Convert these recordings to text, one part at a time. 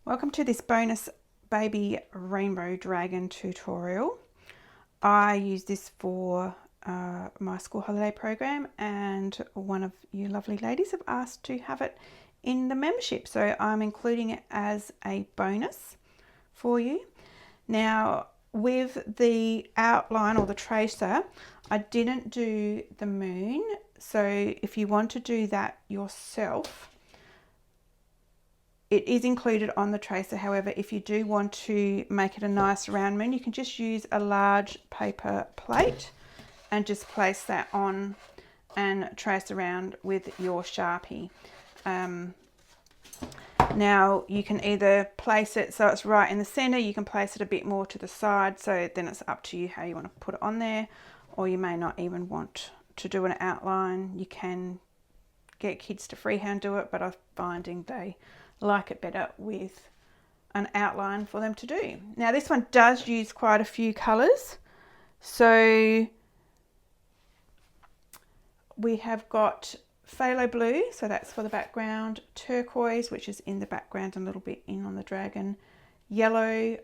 Welcome to this bonus baby rainbow dragon tutorial. I use this for my school holiday program, and one of you lovely ladies have asked to have it in the membership, so I'm including it as a bonus for you. Now, with the outline or the tracer, I didn't do the moon, so if you want to do that yourself, it is included on the tracer. However, if you do want to make it a nice round moon, you can just use a large paper plate and just place that on and trace around with your Sharpie. Now you can either place it so it's right in the center, you can place it a bit more to the side, so then it's up to you how you want to put it on there, or you may not even want to do an outline. You can get kids to freehand do it, but I'm finding they like it better with an outline for them to do. Now this one does use quite a few colors, so we have got phthalo blue, so that's for the background, turquoise, which is in the background and a little bit in on the dragon, yellow,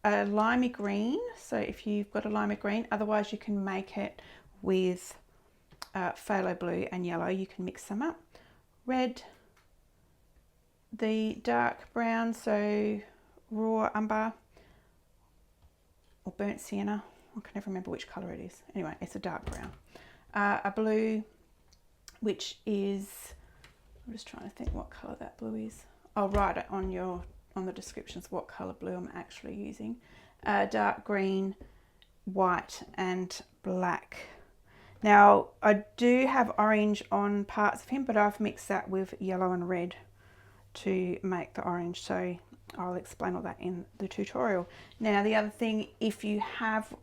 a limey green, so if you've got a limey green, otherwise you can make it with phthalo blue and yellow, you can mix them up, red, the dark brown, so raw umber or burnt sienna, I can never remember which colour it is. Anyway, it's a dark brown. A blue, which is, I'm just trying to think what colour that blue is. I'll write it on the descriptions what colour blue I'm actually using. Dark green, white and black. Now I do have orange on parts of him, but I've mixed that with yellow and red to make the orange, so I'll explain all that in the tutorial. Now the other thing, if you have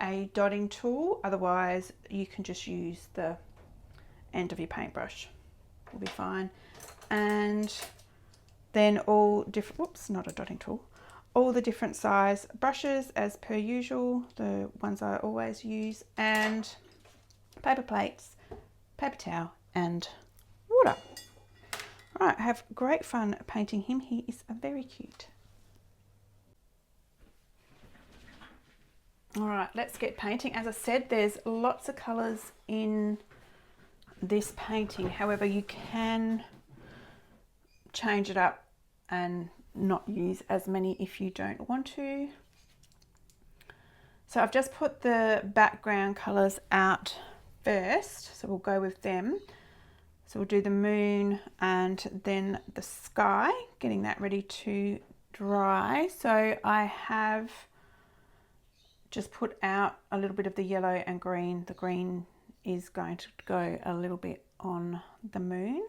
a dotting tool, otherwise you can just use the end of your paintbrush, will be fine. And then all different, whoops, not a dotting tool, all the different size brushes as per usual, the ones I always use, and paper plates, paper towel and water. Right, have great fun painting him. He is very cute. All right, let's get painting. As I said, there's lots of colours in this painting. However, you can change it up and not use as many if you don't want to. So I've just put the background colours out first, so we'll go with them. So we'll do the moon and then the sky, getting that ready to dry. So I have just put out a little bit of the yellow and green. The green is going to go a little bit on the moon.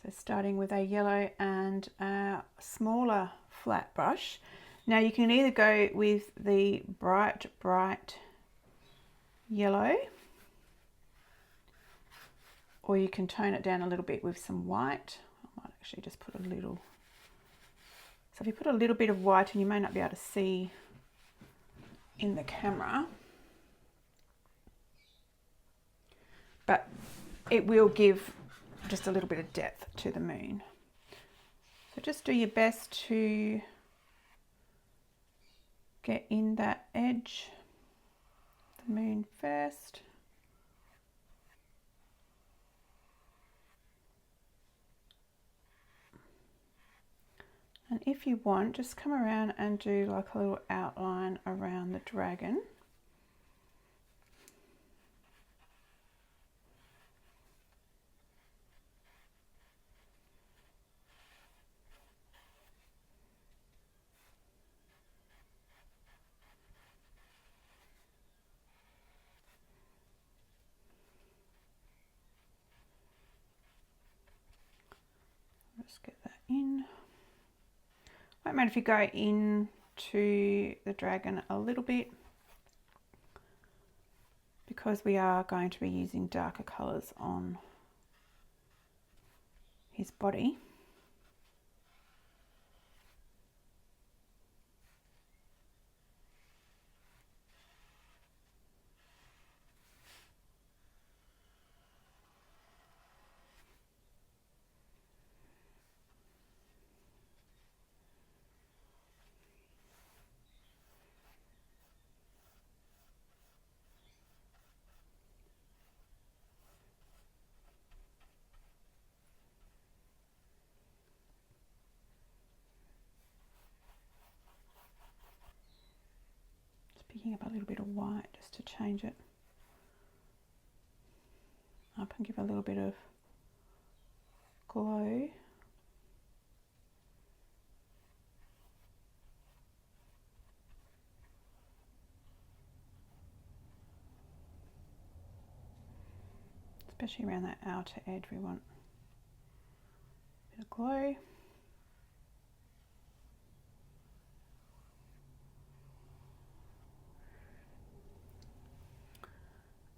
So starting with a yellow and a smaller flat brush. Now you can either go with the bright yellow, or you can tone it down a little bit with some white. I might actually just put a little. So if you put a little bit of white, and you may not be able to see in the camera, but it will give just a little bit of depth to the moon. So just do your best to get in that edge, the moon first. And if you want, just come around and do like a little outline around the dragon. Just get that in. Won't matter if you go into the dragon a little bit, because we are going to be using darker colours on his body. picking up a little bit of white just to change it up and give a little bit of glow. Especially around that outer edge, we want a bit of glow.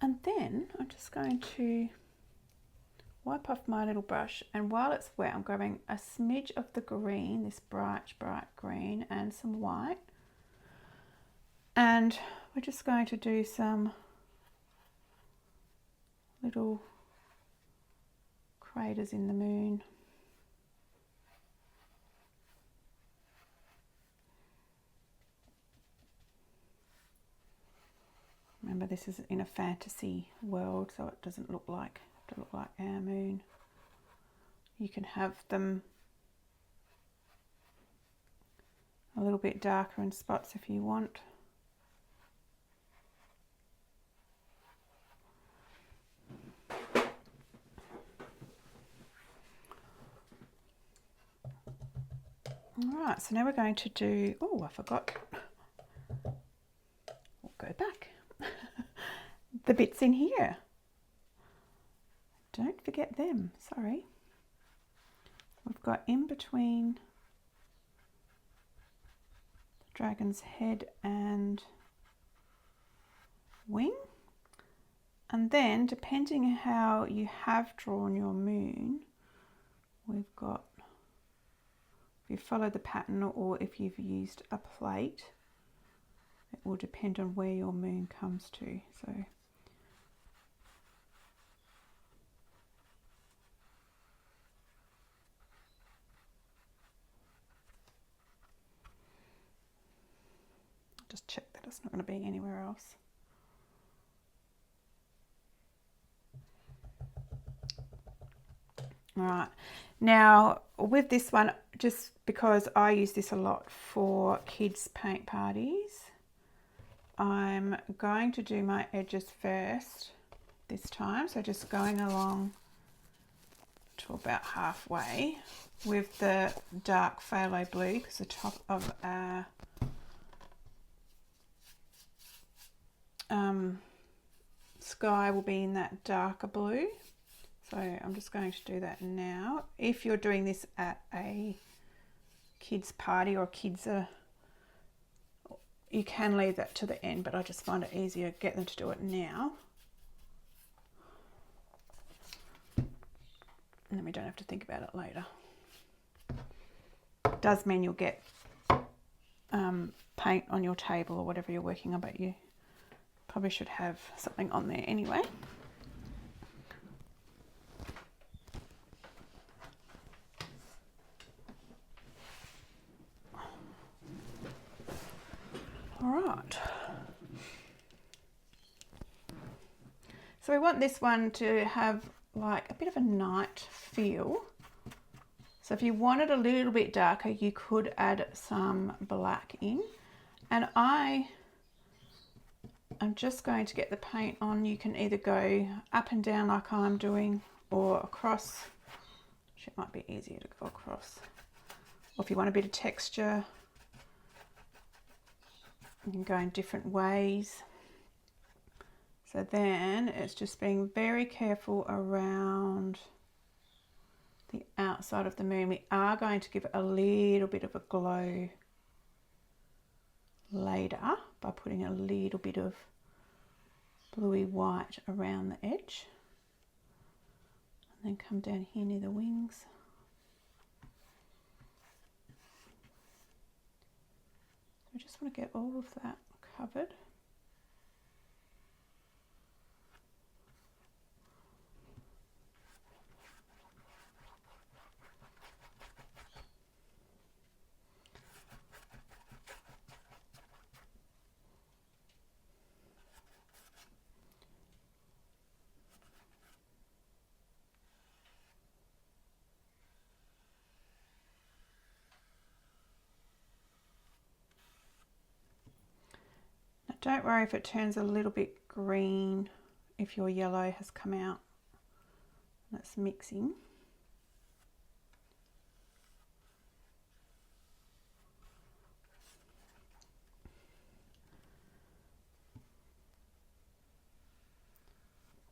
And then I'm just going to wipe off my little brush, and while it's wet I'm grabbing a smidge of the green, this bright green, and some white, and we're just going to do some little craters in the moon. Remember, this is in a fantasy world, so it doesn't look like our moon. You can have them a little bit darker in spots if you want. Alright, so now we're going to do, oh, I forgot. We'll go back. The bits in here. Don't forget them, sorry. We've got in between the dragon's head and wing. And then, depending on how you have drawn your moon, we've got, if you follow the pattern or if you've used a plate, it will depend on where your moon comes to. So just check that it's not going to be anywhere else. All right, now with this one, just because I use this a lot for kids' paint parties, I'm going to do my edges first this time. So just going along to about halfway with the dark phthalo blue, because the top of our sky will be in that darker blue. So I'm just going to do that now. If you're doing this at a kids party or kids you can leave that to the end, but I just find it easier to get them to do it now. And then we don't have to think about it later. It does mean you'll get paint on your table or whatever you're working on, but you probably should have something on there anyway. All right. So we want this one to have like a bit of a night feel. So if you want it a little bit darker, you could add some black in. And I'm just going to get the paint on. You can either go up and down like I'm doing, or across. It might be easier to go across. Or if you want a bit of texture, you can go in different ways. So then it's just being very careful around the outside of the moon. We are going to give it a little bit of a glow later by putting a little bit of bluey white around the edge. And then come down here near the wings. I just want to get all of that covered. Don't worry if it turns a little bit green if your yellow has come out. That's mixing.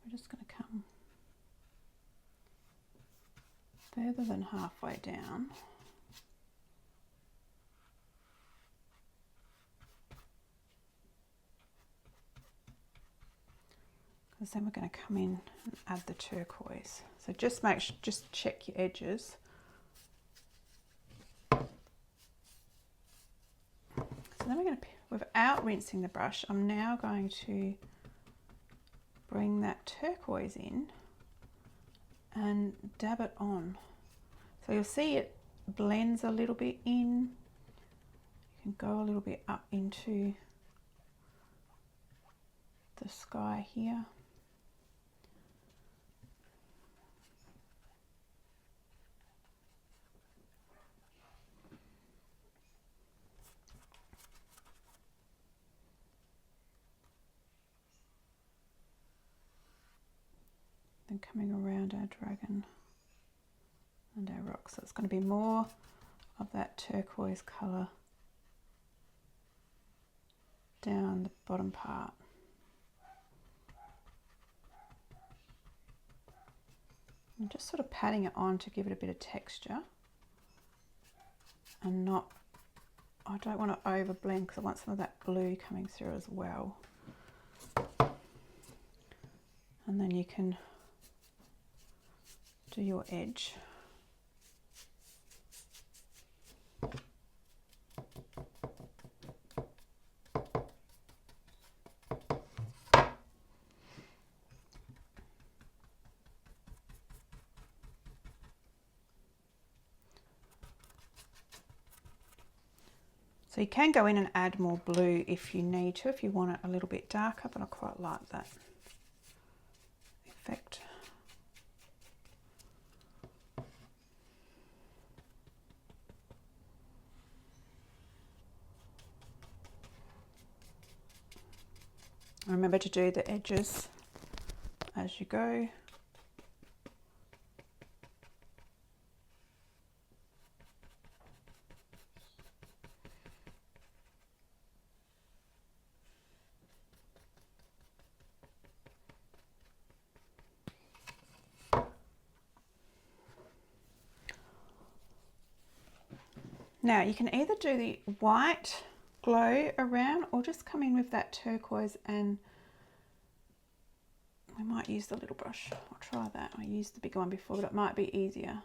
We're just going to come further than halfway down. Because then we're going to come in and add the turquoise. So just check your edges. So then we're going to, without rinsing the brush, I'm now going to bring that turquoise in and dab it on. So you'll see it blends a little bit in. You can go a little bit up into the sky here. Then coming around our dragon and our rock. So it's going to be more of that turquoise colour down the bottom part. I'm just sort of patting it on to give it a bit of texture and not, I don't want to over blend because I want some of that blue coming through as well. And then you can do your edge. So you can go in and add more blue if you need to, if you want it a little bit darker, but I quite like that effect. Remember to do the edges as you go. Now you can either do the white glow around or just come in with that turquoise, and we might use the little brush. I'll try that. I used the bigger one before, but it might be easier.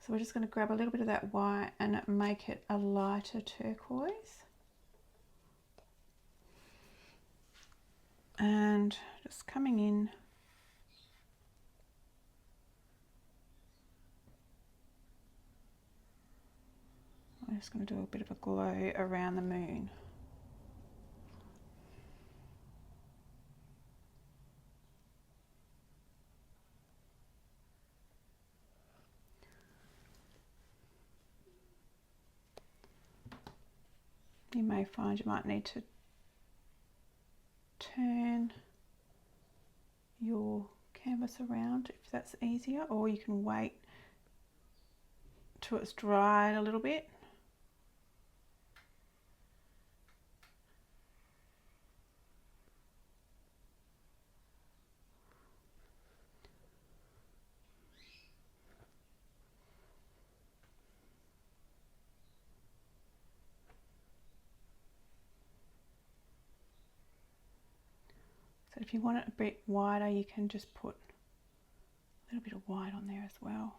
So we're just going to grab a little bit of that white and make it a lighter turquoise. And just coming in. I'm just going to do a bit of a glow around the moon. You may find you might need to turn your canvas around if that's easier, or you can wait till it's dried a little bit. So if you want it a bit wider, you can just put a little bit of white on there as well.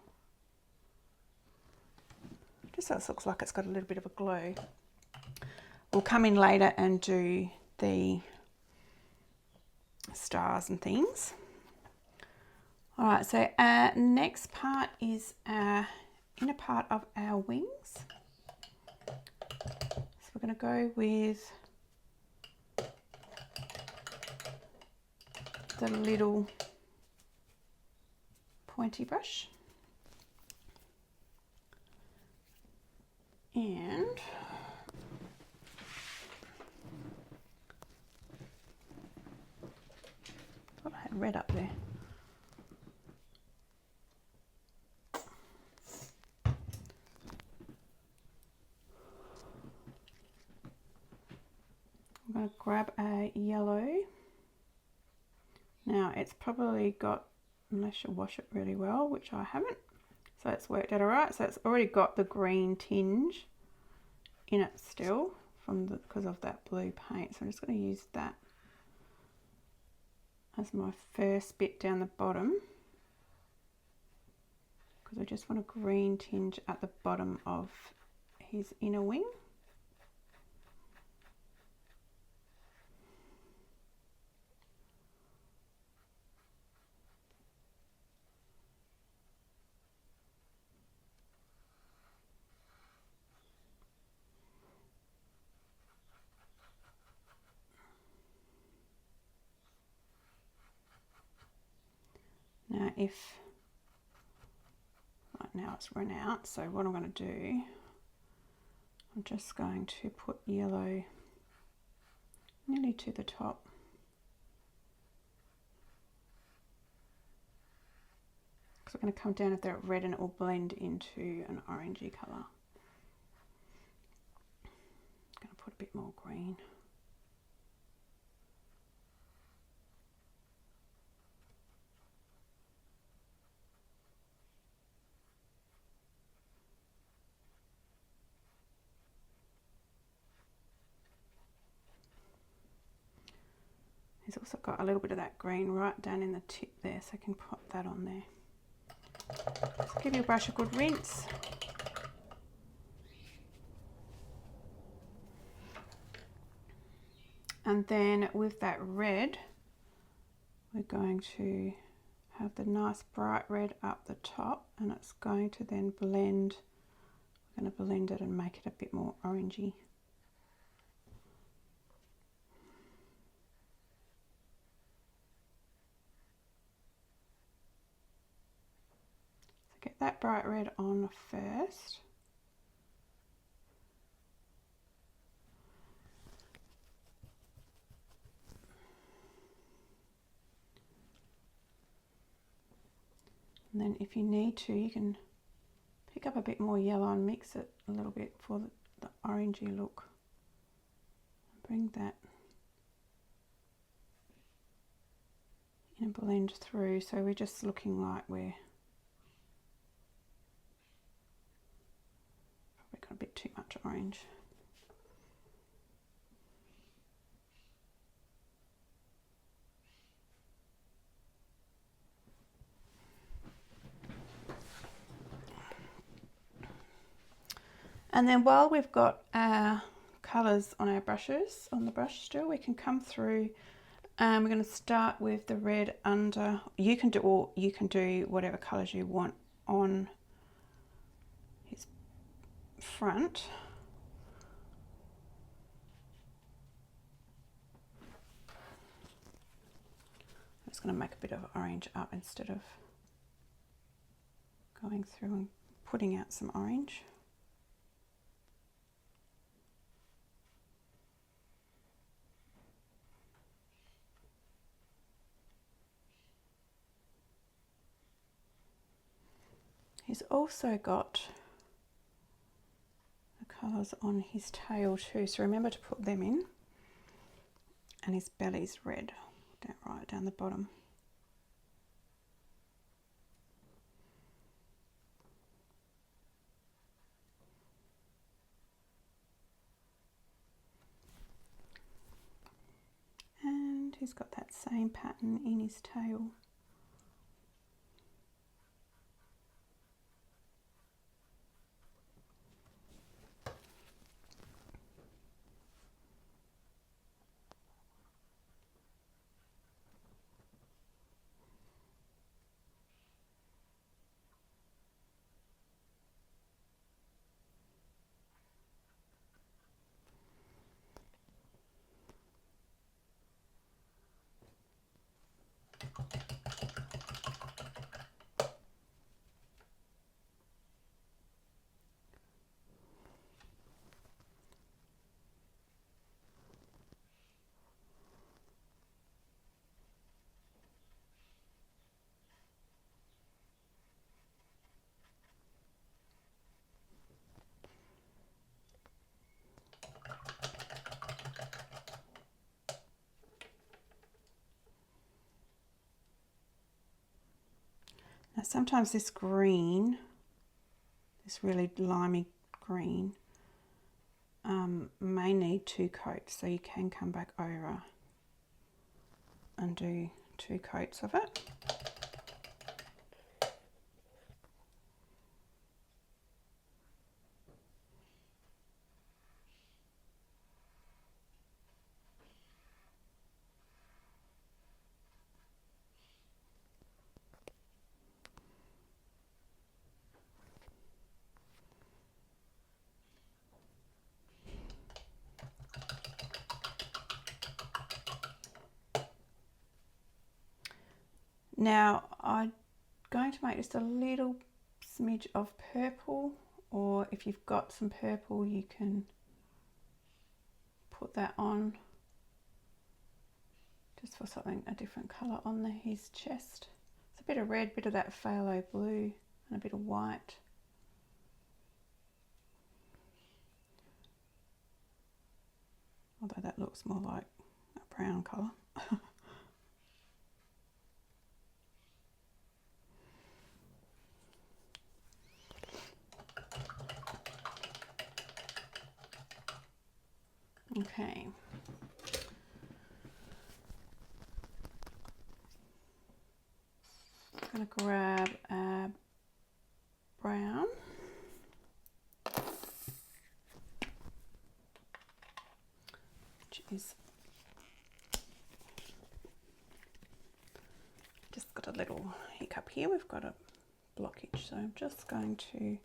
Just so it looks like it's got a little bit of a glow. We'll come in later and do the stars and things. All right, so our next part is our inner part of our wings. So we're going to go with the little pointy brush, and red up there. I'm going to grab a yellow. Now it's probably got, unless you wash it really well, which I haven't, so it's worked out alright. So it's already got the green tinge in it still because of that blue paint. So I'm just going to use that as my first bit down the bottom, because I just want a green tinge at the bottom of his inner wing. Now right now it's run out, so what I'm going to do, I'm just going to put yellow nearly to the top. Because I'm going to come down with that red and it will blend into an orangey colour. I'm going to put a bit more green. He's also got a little bit of that green right down in the tip there, so I can pop that on there. So give your brush a good rinse. And then with that red, we're going to have the nice bright red up the top, and it's going to then blend. We're going to blend it and make it a bit more orangey. So get that bright red on first. And then if you need to, you can pick up a bit more yellow and mix it a little bit for the orangey look. Bring that in and blend through, so we're just looking like we're probably got a bit too much orange. And then while we've got our colours on our brushes, on the brush still, we can come through. We're going to start with the red under. You can do whatever colours you want on his front. I'm just going to make a bit of orange up instead of going through and putting out some orange. He's also got the colours on his tail too, so remember to put them in. And his belly's red, right down the bottom. And he's got that same pattern in his tail. Now sometimes this green, this really limey green, may need 2 coats, so you can come back over and do 2 coats of it. Now I'm going to make just a little smidge of purple, or if you've got some purple you can put that on just for something, a different colour on his chest. It's a bit of red, bit of that phthalo blue and a bit of white. Although that looks more like a brown colour. Okay. I'm going to grab a brown. Which is just got a little hiccup here. We've got a blockage, so I'm just going to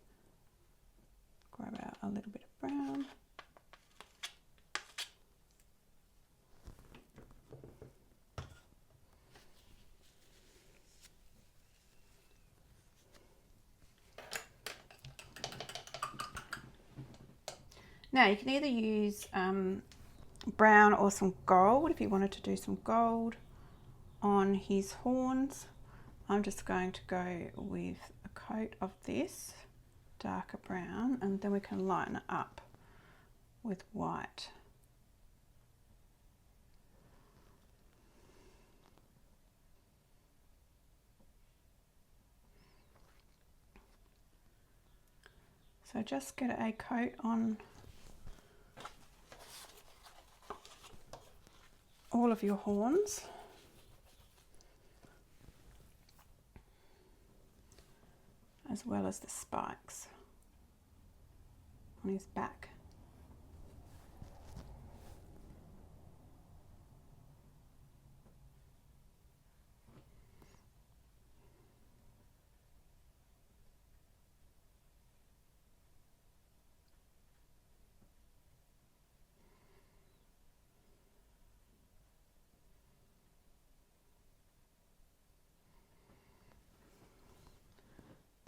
grab out a little bit of brown. Now you can either use brown or some gold if you wanted to do some gold on his horns. I'm just going to go with a coat of this darker brown, and then we can lighten it up with white. So just get a coat on all of your horns. As well as the spikes on his back.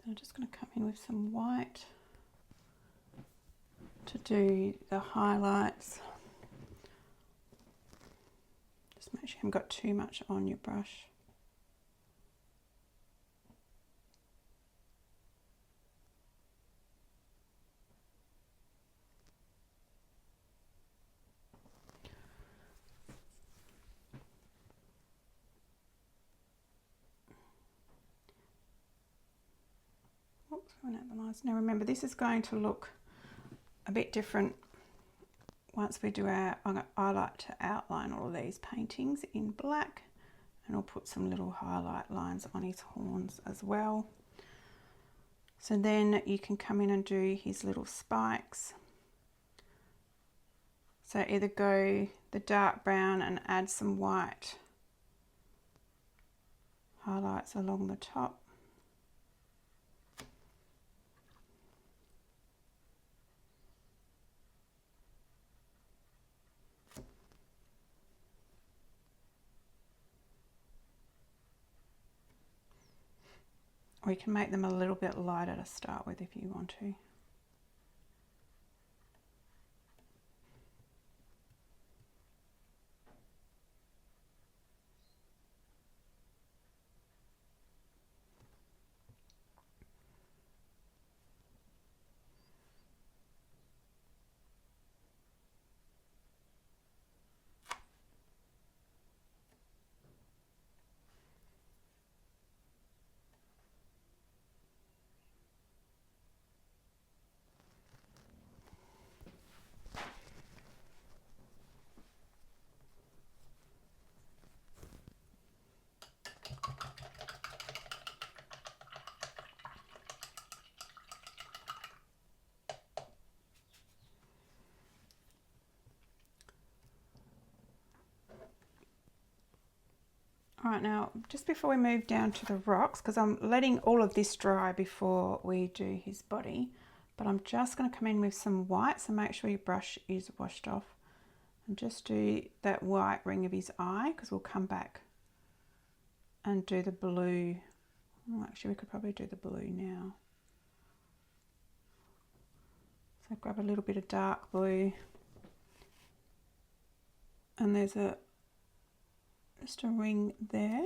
I'm just going to come in with some white to do the highlights. Just make sure you haven't got too much on your brush. Now remember, this is going to look a bit different once we do our, I like to outline all of these paintings in black, and I'll put some little highlight lines on his horns as well. So then you can come in and do his little spikes. So either go the dark brown and add some white highlights along the top. Or you can make them a little bit lighter to start with if you want to. All right, now just before we move down to the rocks, because I'm letting all of this dry before we do his body, but I'm just going to come in with some white, so make sure your brush is washed off, and just do that white ring of his eye, because we'll come back and do the blue. Oh, actually, we could probably do the blue now. So grab a little bit of dark blue, and there's just a ring there.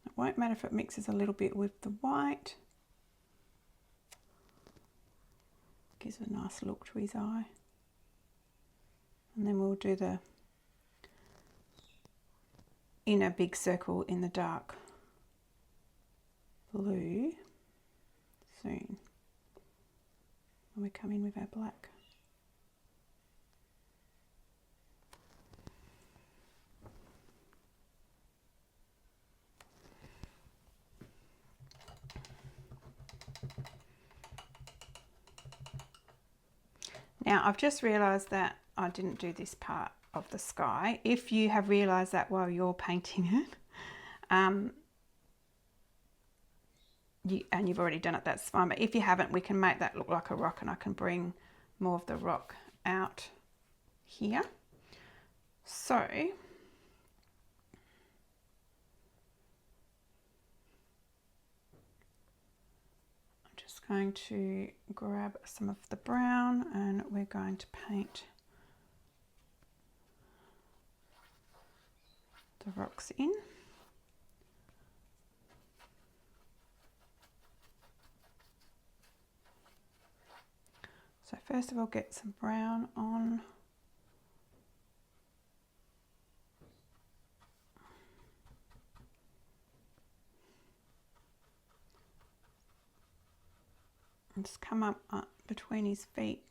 It won't matter if it mixes a little bit with the white. Gives a nice look to his eye. And then we'll do the inner big circle in the dark blue soon. And we come in with our black. Now I've just realised that I didn't do this part of the sky. If you have realised that while you're painting it, and you've already done it, that's fine. But if you haven't, we can make that look like a rock, and I can bring more of the rock out here. So I'm just going to grab some of the brown, and we're going to paint the rocks in. So first of all, get some brown on. And just come up between his feet.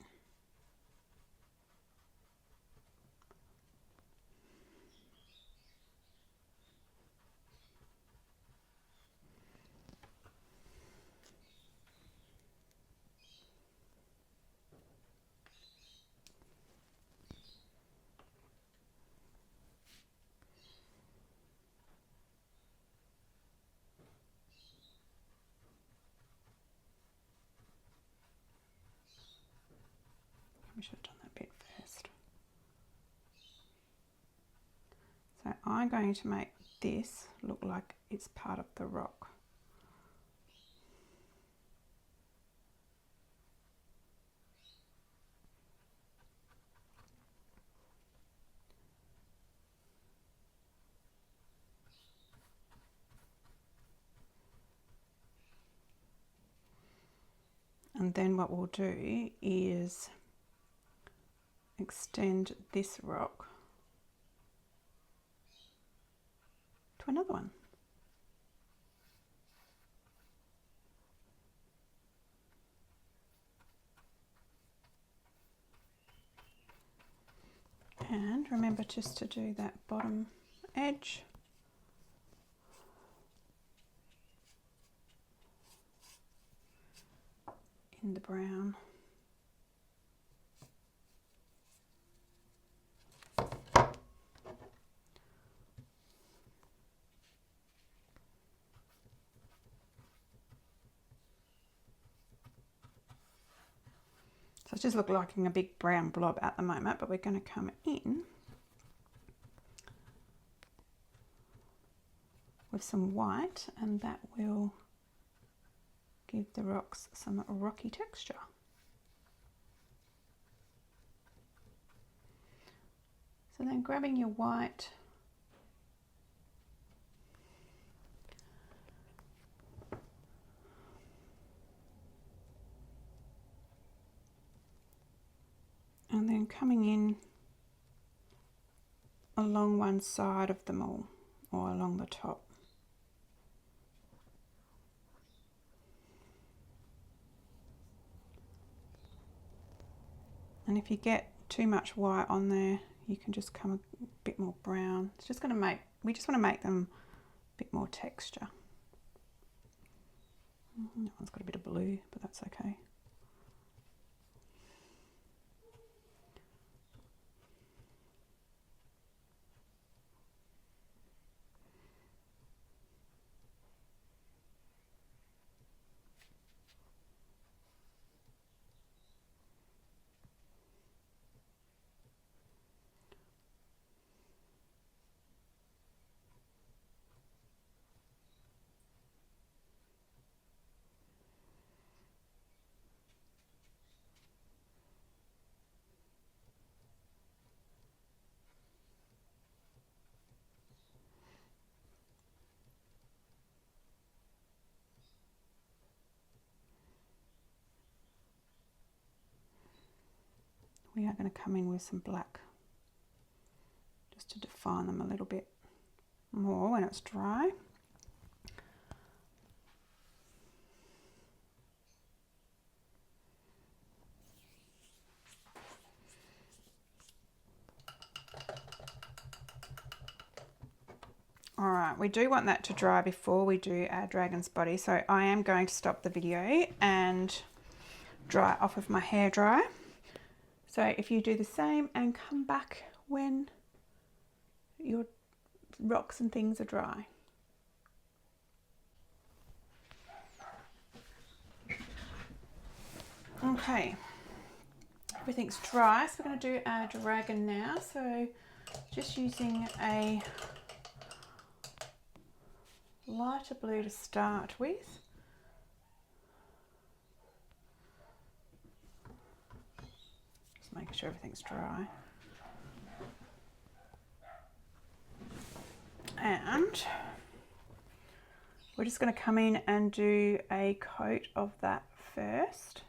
We should have done that bit first. So I'm going to make this look like it's part of the rock. And then what we'll do is extend this rock to another one. And remember just to do that bottom edge. In the brown. So it's just looking like a big brown blob at the moment, but we're going to come in with some white, and that will give the rocks some rocky texture. So then grabbing your white, and then coming in along one side of them all, or along the top. And if you get too much white on there, you can just come a bit more brown. It's just going to make, we just want to make them a bit more texture. That one's got a bit of blue, but that's okay. we are going to come in with some black just to define them a little bit more when it's dry. Alright, we do want that to dry before we do our dragon's body, so I am going to stop the video and dry off of my hairdryer. So if you do the same and come back when your rocks and things are dry. Okay, everything's dry, so we're going to do our dragon now. So just using a lighter blue to start with. Just making sure everything's dry. And we're just going to come in and do a coat of that first.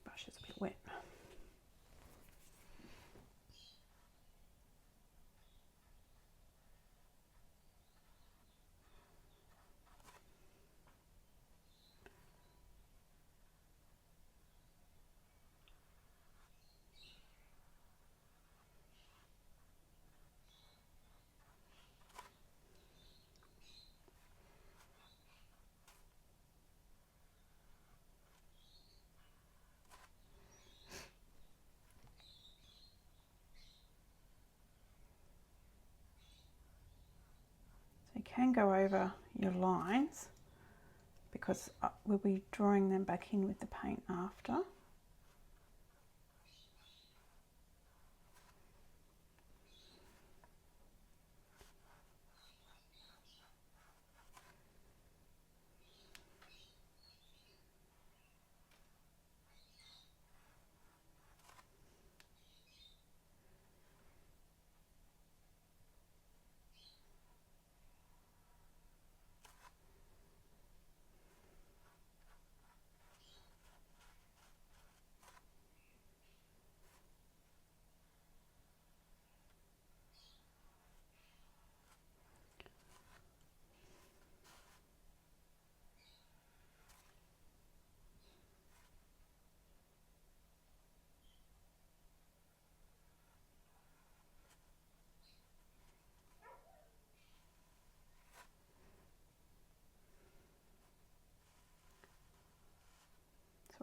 Brush is a bit wet. You can go over your lines because we'll be drawing them back in with the paint after.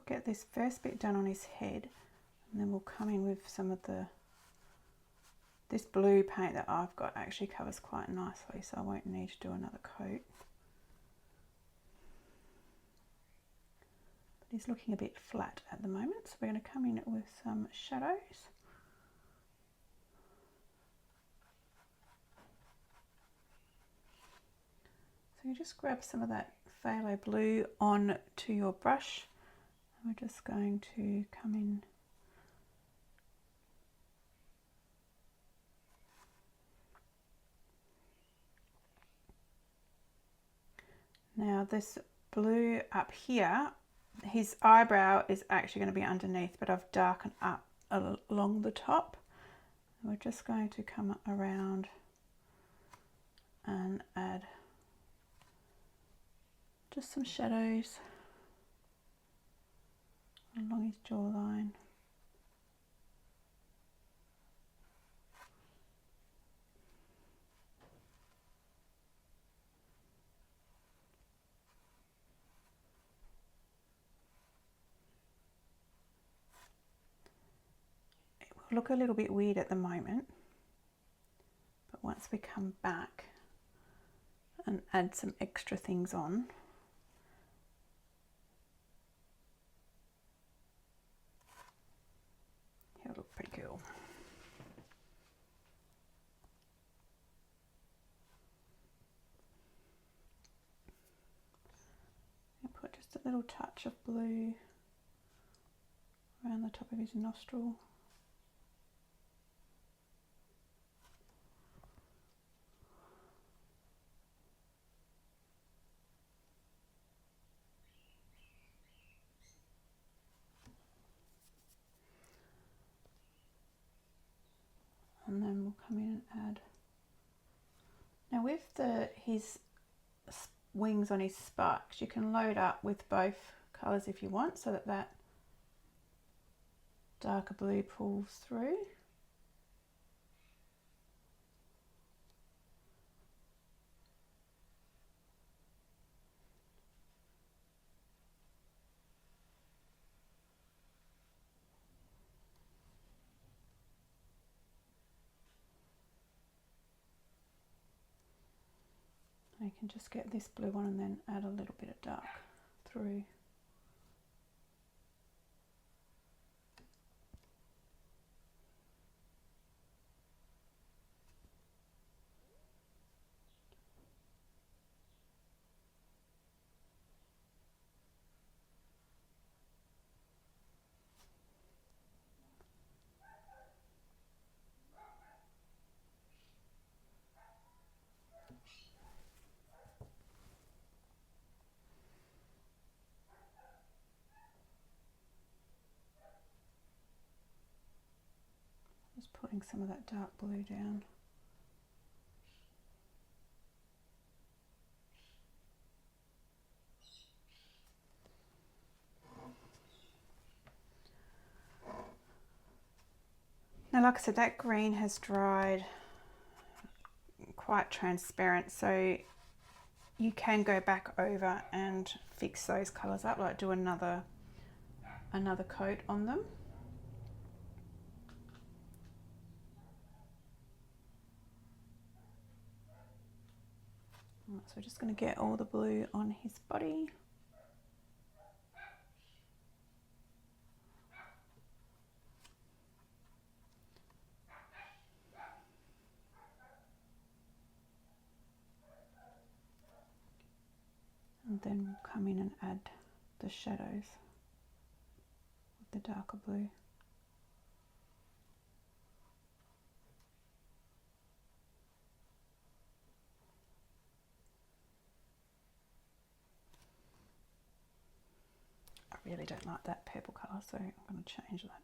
Get this first bit done on his head, and then we'll come in with some of this blue paint that I've got actually covers quite nicely, so I won't need to do another coat. But he's looking a bit flat at the moment, so we're going to come in with some shadows. So you just grab some of that phthalo blue on to your brush. We're just going to come in now. This blue up here, his eyebrow is actually going to be underneath, but I've darkened up along the top. We're just going to come around and add just some shadows along his jawline. It will look a little bit weird at the moment, but once we come back and add some extra things on, it'll look pretty cool. And put just a little touch of blue around the top of his nostril. and then we'll come in and add. Now with his wings on his spikes, you can load up with both colours if you want, so that that darker blue pulls through. You can just get this blue one and then add a little bit of dark through. Just putting some of that dark blue down. Now, like I said, that green has dried quite transparent, so you can go back over and fix those colours up, like do another coat on them. So we're just going to get all the blue on his body. And then we'll come in and add the shadows with the darker blue. I really don't like that purple colour, so I'm going to change that.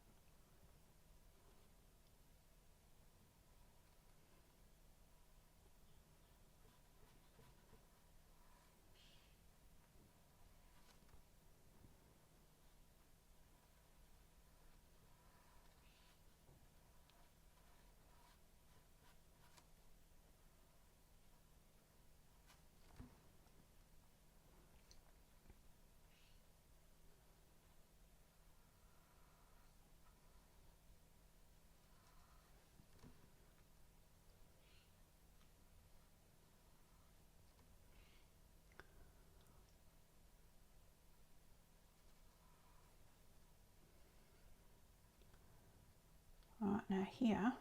Right, now here,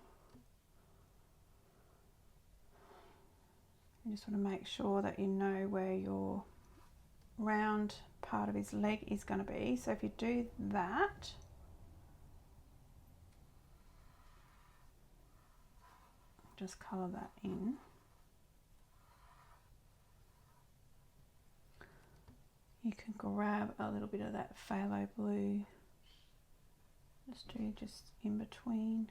you just want to make sure that you know where your round part of his leg is going to be. So if you do that, just colour that in. You can grab a little bit of that phthalo blue, just in between.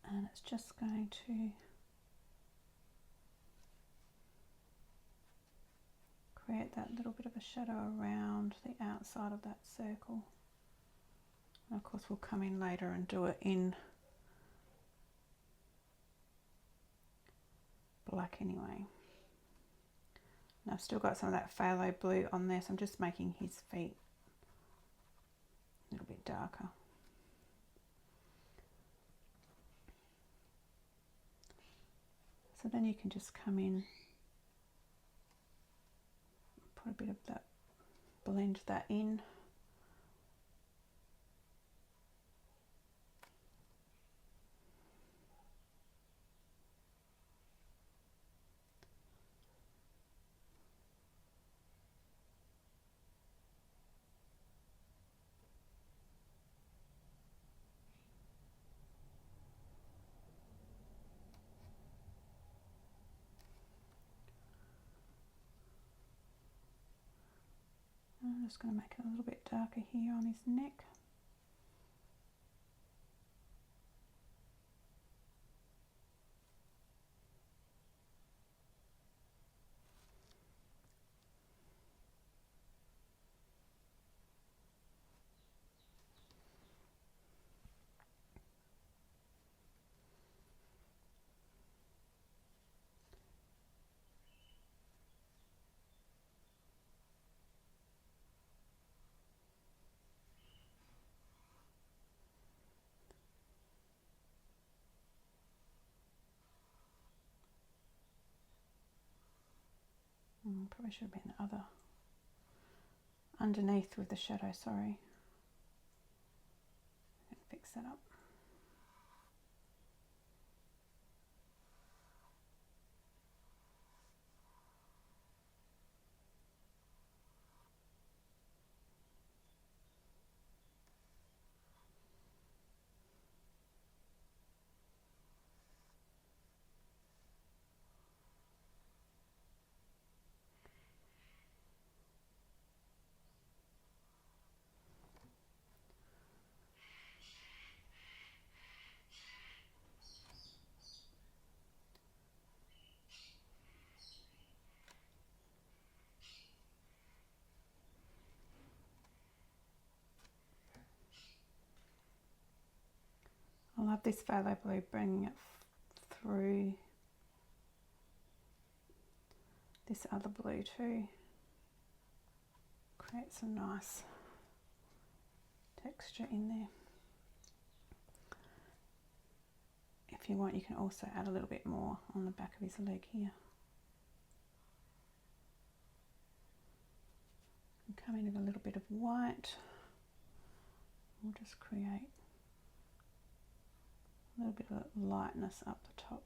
And it's just going to create that little bit of a shadow around the outside of that circle. And of course we'll come in later and do it in black anyway. And I've still got some of that phthalo blue on there, so I'm just making his feet a little bit darker. So then you can just come in, put a bit of that, blend that in. just going to make it a little bit darker here on his neck. Probably should have been the other underneath with the shadow, sorry. I can fix that up. I love this phthalo blue, bringing it through this other blue too. Create some nice texture in there. If you want, you can also add a little bit more on the back of his leg here. And come in with a little bit of white. We'll just create a little bit of lightness up the top.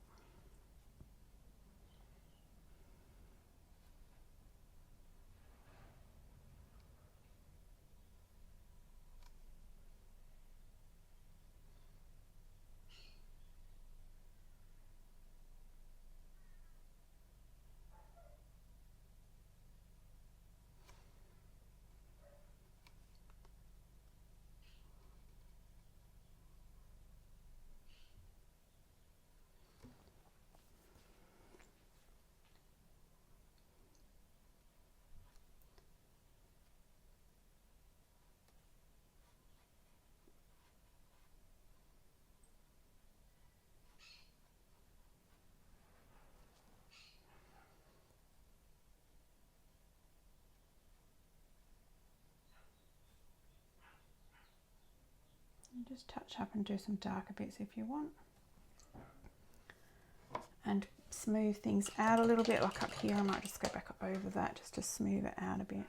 And just touch up and do some darker bits if you want. And smooth things out a little bit, like up here. I might just go back over that just to smooth it out a bit.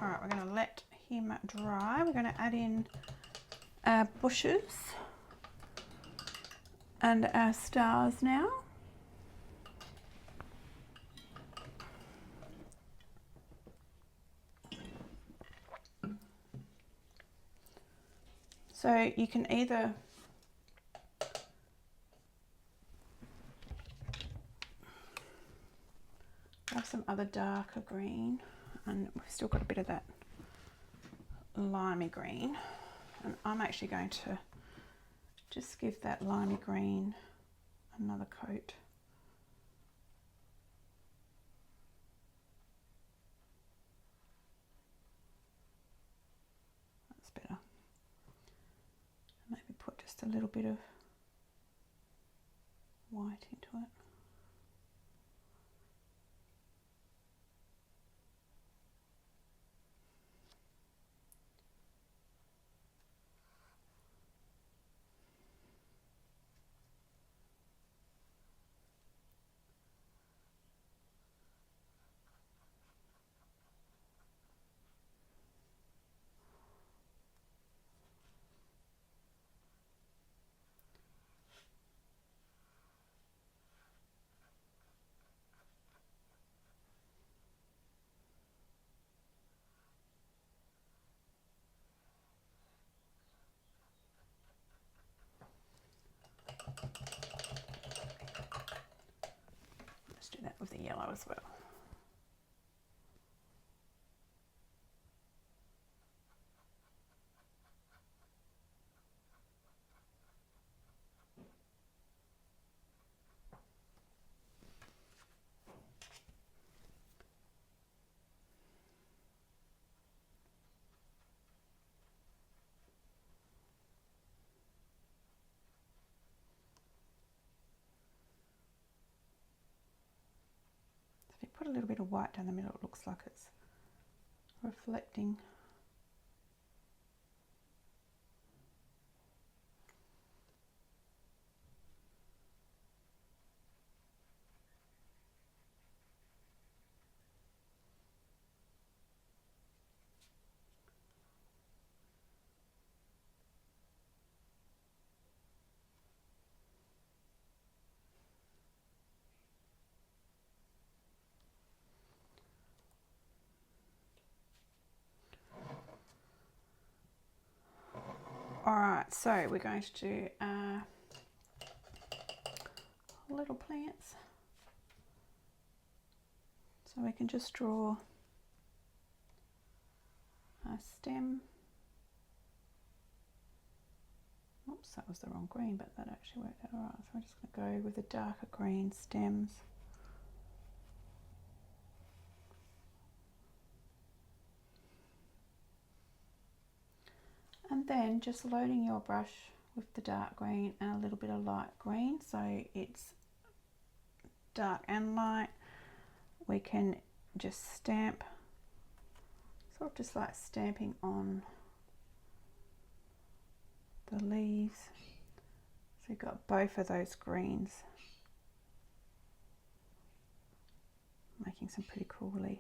All right, we're going to let him dry. We're going to add in our bushes and our stars now. So you can either have some other darker green, and we've still got a bit of that limey green, and I'm actually going to just give that limey green another coat. That's better. Maybe put just a little bit of white into it. yellow as well. If you put a little bit of white down the middle, it looks like it's reflecting. Alright, so we're going to do little plants. So we can just draw a stem. Oops, that was the wrong green, but that actually worked out alright. So we're just going to go with the darker green stems. And then just loading your brush with the dark green and a little bit of light green, so it's dark and light. We can just stamp, sort of just like stamping on the leaves. So you've got both of those greens, making some pretty cool relief.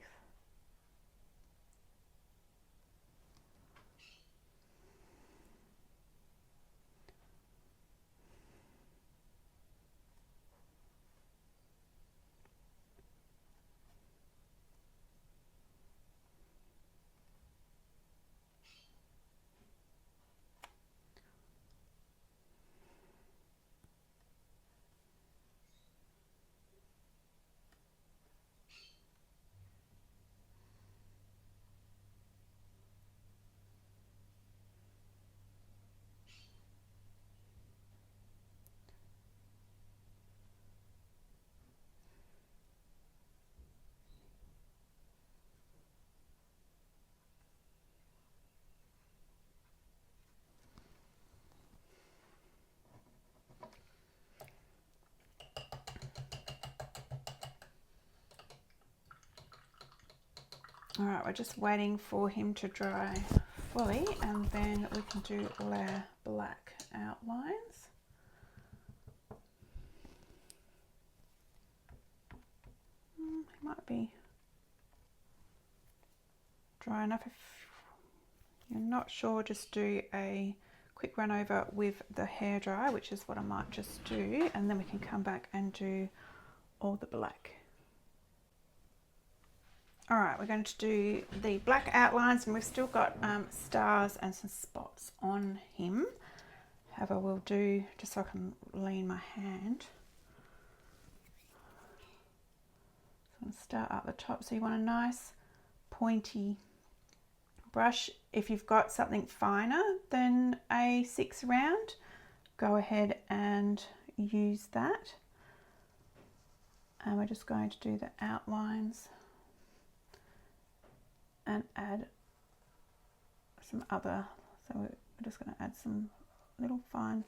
Alright, we're just waiting for him to dry fully, and then we can do all our black outlines. It might be dry enough. If you're not sure, just do a quick run over with the hairdryer, which is what I might just do, and then we can come back and do all the black. Alright, we're going to do the black outlines, and we've still got stars and some spots on him. However, we'll do, just so I can lean my hand. So I'm going to start up the top. So you want a nice pointy brush. If you've got something finer than a 6 round, go ahead and use that. And we're just going to do the outlines and add some other, so we're just going to add some little fine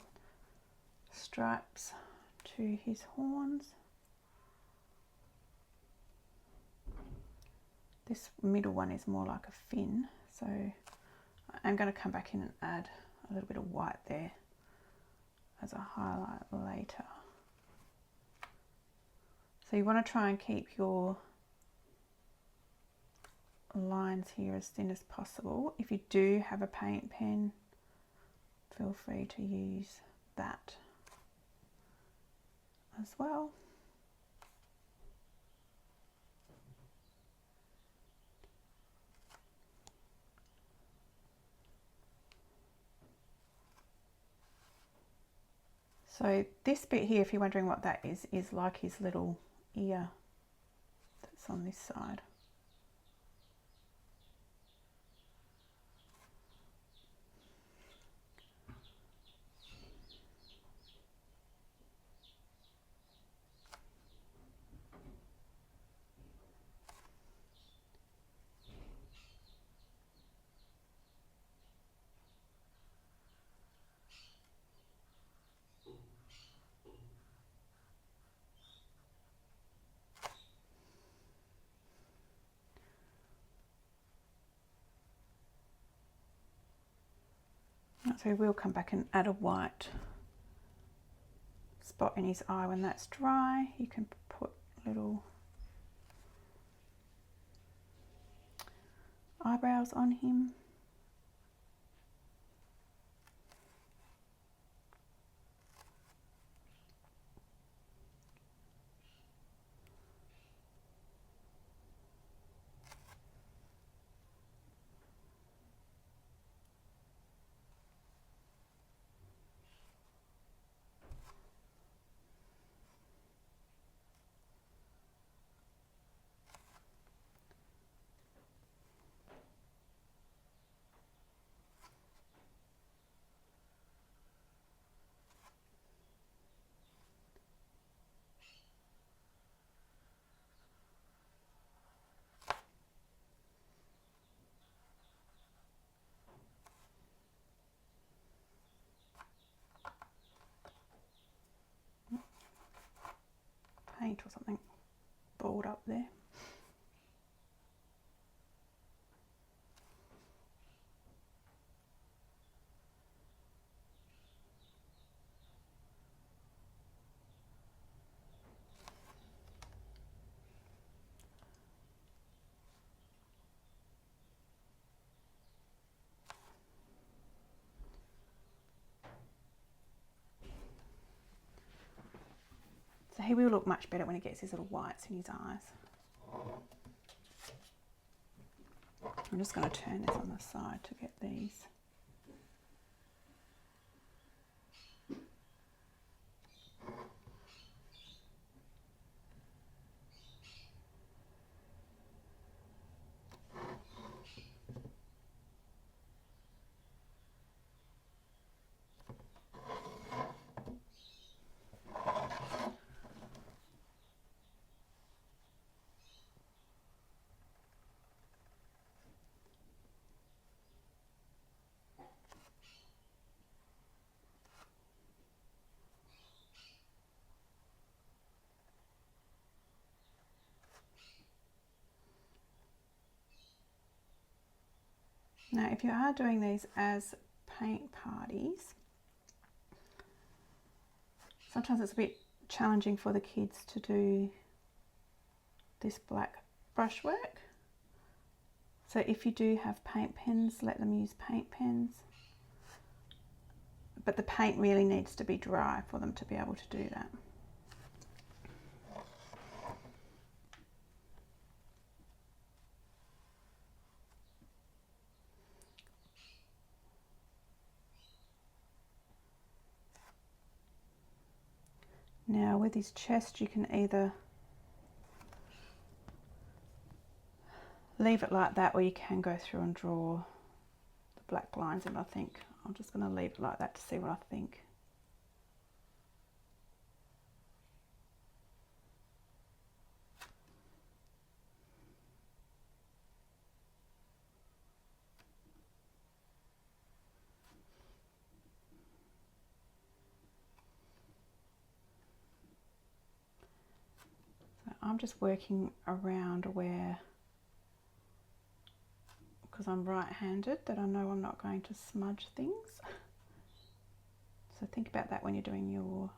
stripes to his horns. This middle one is more like a fin, so I'm going to come back in and add a little bit of white there as a highlight later. So you want to try and keep your lines here as thin as possible. If you do have a paint pen, feel free to use that as well. So this bit here, if you're wondering what that is like his little ear It's on this side. So we'll come back and add a white spot in his eye when that's dry. You can put little eyebrows on him. Paint or something balled up there. So he will look much better when he gets his little whites in his eyes. I'm just going to turn this on the side to get these. Now, if you are doing these as paint parties, sometimes it's a bit challenging for the kids to do this black brushwork. So if you do have paint pens, let them use paint pens. But the paint really needs to be dry for them to be able to do that. Now with his chest, you can either leave it like that, or you can go through and draw the black lines in. I think I'm just going to leave it like that to see what I think. So I'm just working around where, because I'm right-handed, that I know I'm not going to smudge things. So think about that when you're doing your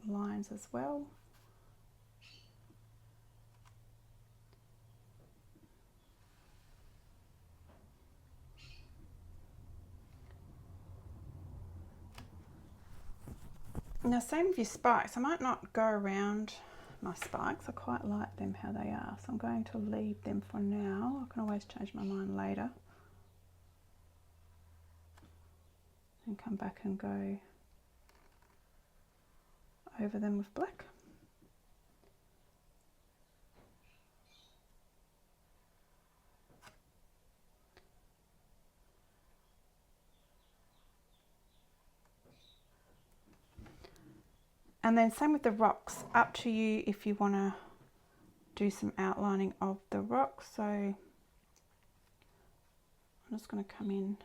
lines as well. Now same with your spikes. I might not go around my spikes. I quite like them how they are. So I'm going to leave them for now. I can always change my mind later. And come back and go over them with black. And then same with the rocks, up to you if you want to do some outlining of the rocks. So I'm just going to come in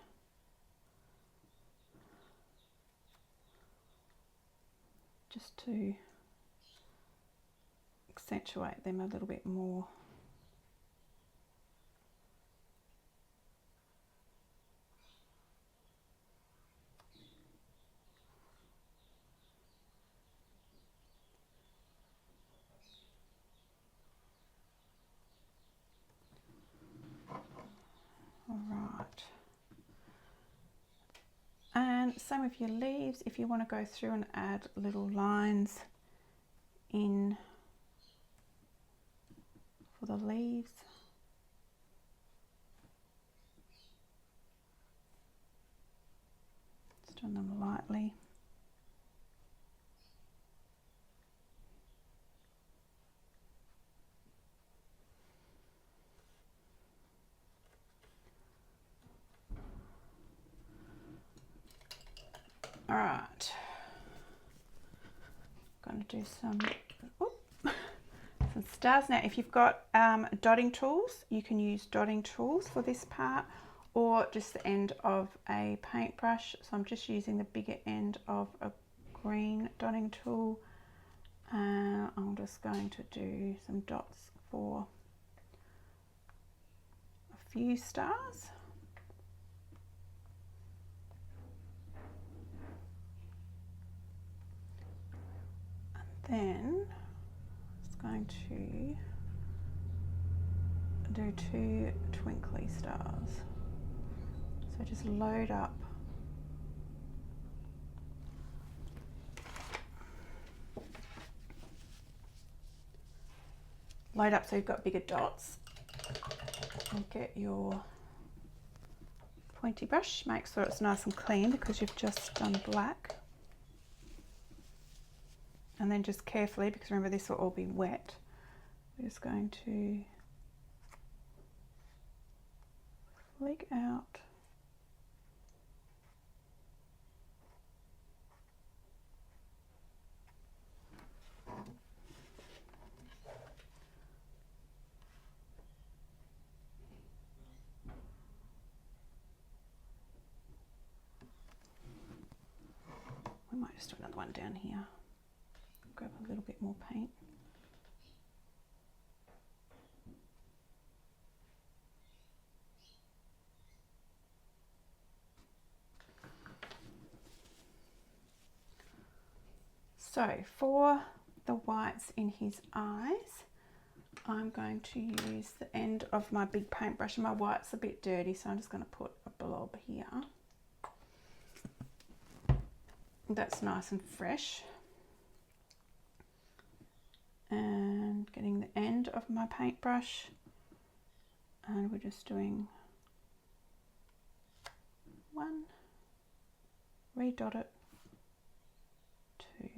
just to accentuate them a little bit more. All right. And same with your leaves, if you want to go through and add little lines in for the leaves. Just doing them lightly. All right, I'm going to do some stars now. If you've got dotting tools, you can use dotting tools for this part, or just the end of a paintbrush. So I'm just using the bigger end of a green dotting tool, and I'm just going to do some dots for a few stars. Then it's going to do 2 twinkly stars. So just load up so you've got bigger dots, and get your pointy brush, make sure it's nice and clean because you've just done black. And then just carefully, because remember this will all be wet, we're just going to flick out we might just do another one down here. Grab a little bit more paint. So for the whites in his eyes, I'm going to use the end of my big paintbrush, and my white's a bit dirty, so I'm just going to put a blob here. That's nice and fresh. And getting the end of my paintbrush, and we're just doing 1, redot it, 2.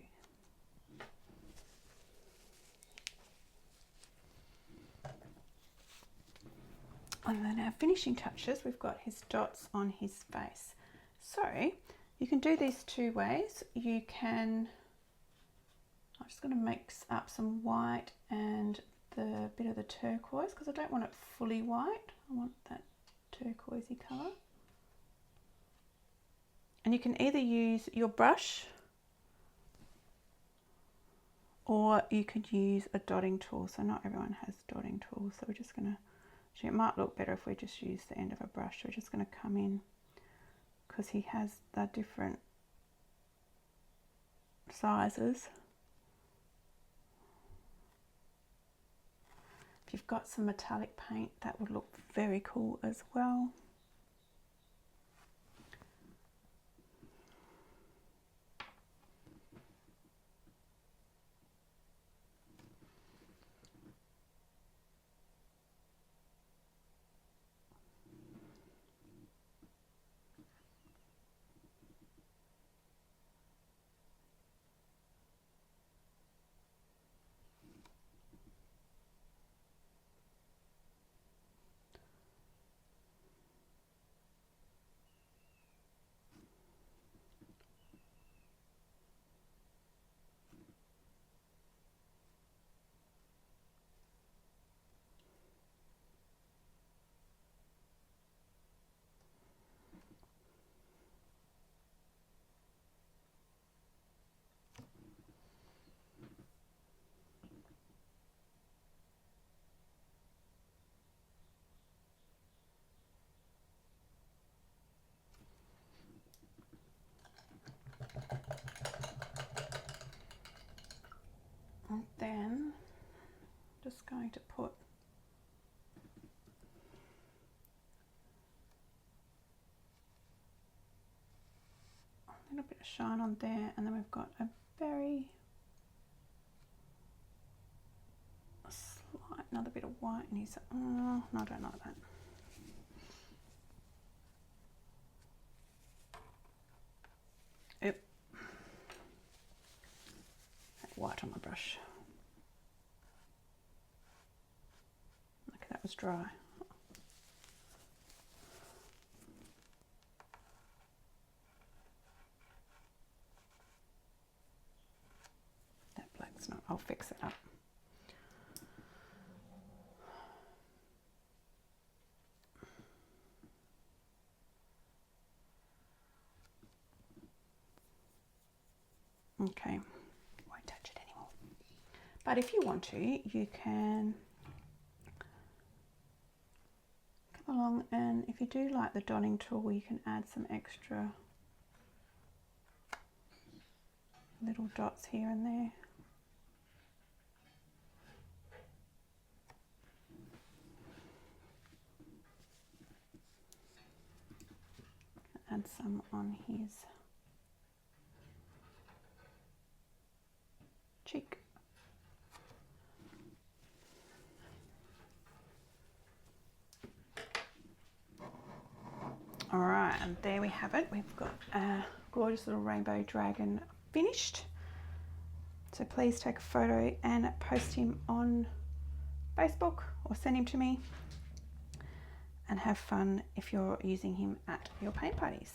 And then our finishing touches, we've got his dots on his face. So you can do these 2 ways. You can, I'm just going to mix up some white and the bit of the turquoise, because I don't want it fully white. I want that turquoisey colour. And you can either use your brush, or you could use a dotting tool. So not everyone has dotting tools, so we're just going to, it might look better if we just use the end of a brush. We're just going to come in, because he has the different sizes. If you've got some metallic paint, that would look very cool as well. just going to put a little bit of shine on there, and then we've got a very slight, another bit of white in his, oh, no, I don't like that. Oop. White on my brush. Okay, that was dry. That black's not, I'll fix it up. Okay, won't touch it anymore. But if you want to, you can come along, and if you do like the dotting tool, you can add some extra little dots here and there. Add some on his cheek. All right, and there we have it. We've got a gorgeous little rainbow dragon finished. So please take a photo and post him on Facebook or send him to me, and have fun if you're using him at your paint parties.